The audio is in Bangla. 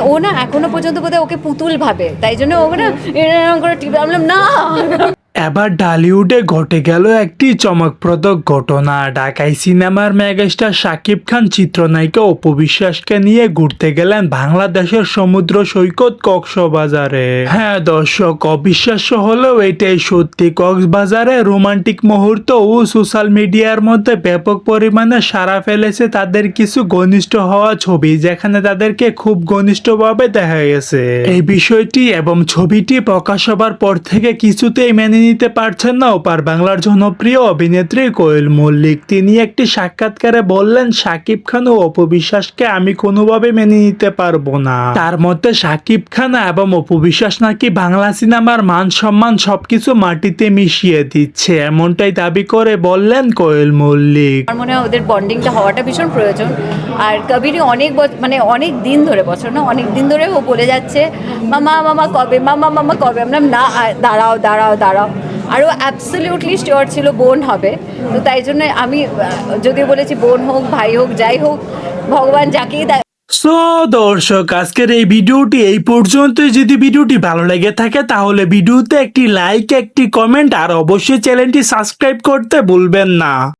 ও না এখনো পর্যন্ত বোধহয় ওকে পুতুল ভাবে, তাই জন্য ও না এরকম করে টিপে, আমি বললাম না। এবার ঢালিউডে ঘটে গেল একটি চমকপ্রদ ঘটনা। ঢাকাই সিনেমার মেগাস্টার শাকিব খান চিত্রনায়িকা অপু বিশ্বাসকে নিয়ে ঘুরতে গেলেন বাংলাদেশের সমুদ্র সৈকত কক্সবাজারে। হ্যাঁ দর্শক, অবিশ্বাস্য হলেও এটাই সত্যি। কক্সবাজারে রোমান্টিক মুহূর্ত ও সোশ্যাল মিডিয়ার মধ্যে ব্যাপক পরিমাণে সাড়া ফেলেছে তাদের কিছু ঘনিষ্ঠ হওয়া ছবি, যেখানে তাদেরকে খুব ঘনিষ্ঠভাবে দেখা গেছে। এই বিষয়টি এবং ছবিটি প্রকাশ হবার পর থেকে কিছুতেই মেনে নিতে পারছেন না ওপার বাংলার জনপ্রিয় অভিনেত্রী কোয়েল মল্লিক। তিনি একটি সাক্ষাৎকারে বললেন, শাকিব খান ও অপু বিশ্বাসকে আমি কোনোভাবে মেনে নিতে পারবো না। তার মধ্যে শাকিব খান এবং অপু বিশ্বাস নাকি বাংলা সিনেমার মান সম্মান সবকিছু মাটিতে মিশিয়ে দিচ্ছে, এমনটাই দাবি করে বললেন কোয়েল মল্লিক। আমার মনে হয় ওদের বন্ডিংটা হওয়াটা ভীষণ প্রয়োজন। আর কবিরই মানে অনেক দিন ধরে, বছর না অনেক দিন ধরে ও বলে যাচ্ছে মামা মামা কবে, মামা মামা কবে। আমরা না, দাঁড়াও দাঁড়াও দাঁড়াও। আর ও অ্যাবসলিউটলি শিওর ছিল বোন হবে। তো তাই জন্য আমি যদিও বলেছি বোন হোক ভাই হোক যাই হোক, ভগবান যাকেই সো দর্শক, আজকের এই ভিডিওটি এই পর্যন্তই। যদি ভিডিওটি ভালো লেগে থাকে তাহলে ভিডিওতে একটি লাইক, একটি কমেন্ট আর অবশ্যই চ্যানেলটি সাবস্ক্রাইব করতে ভুলবেন না।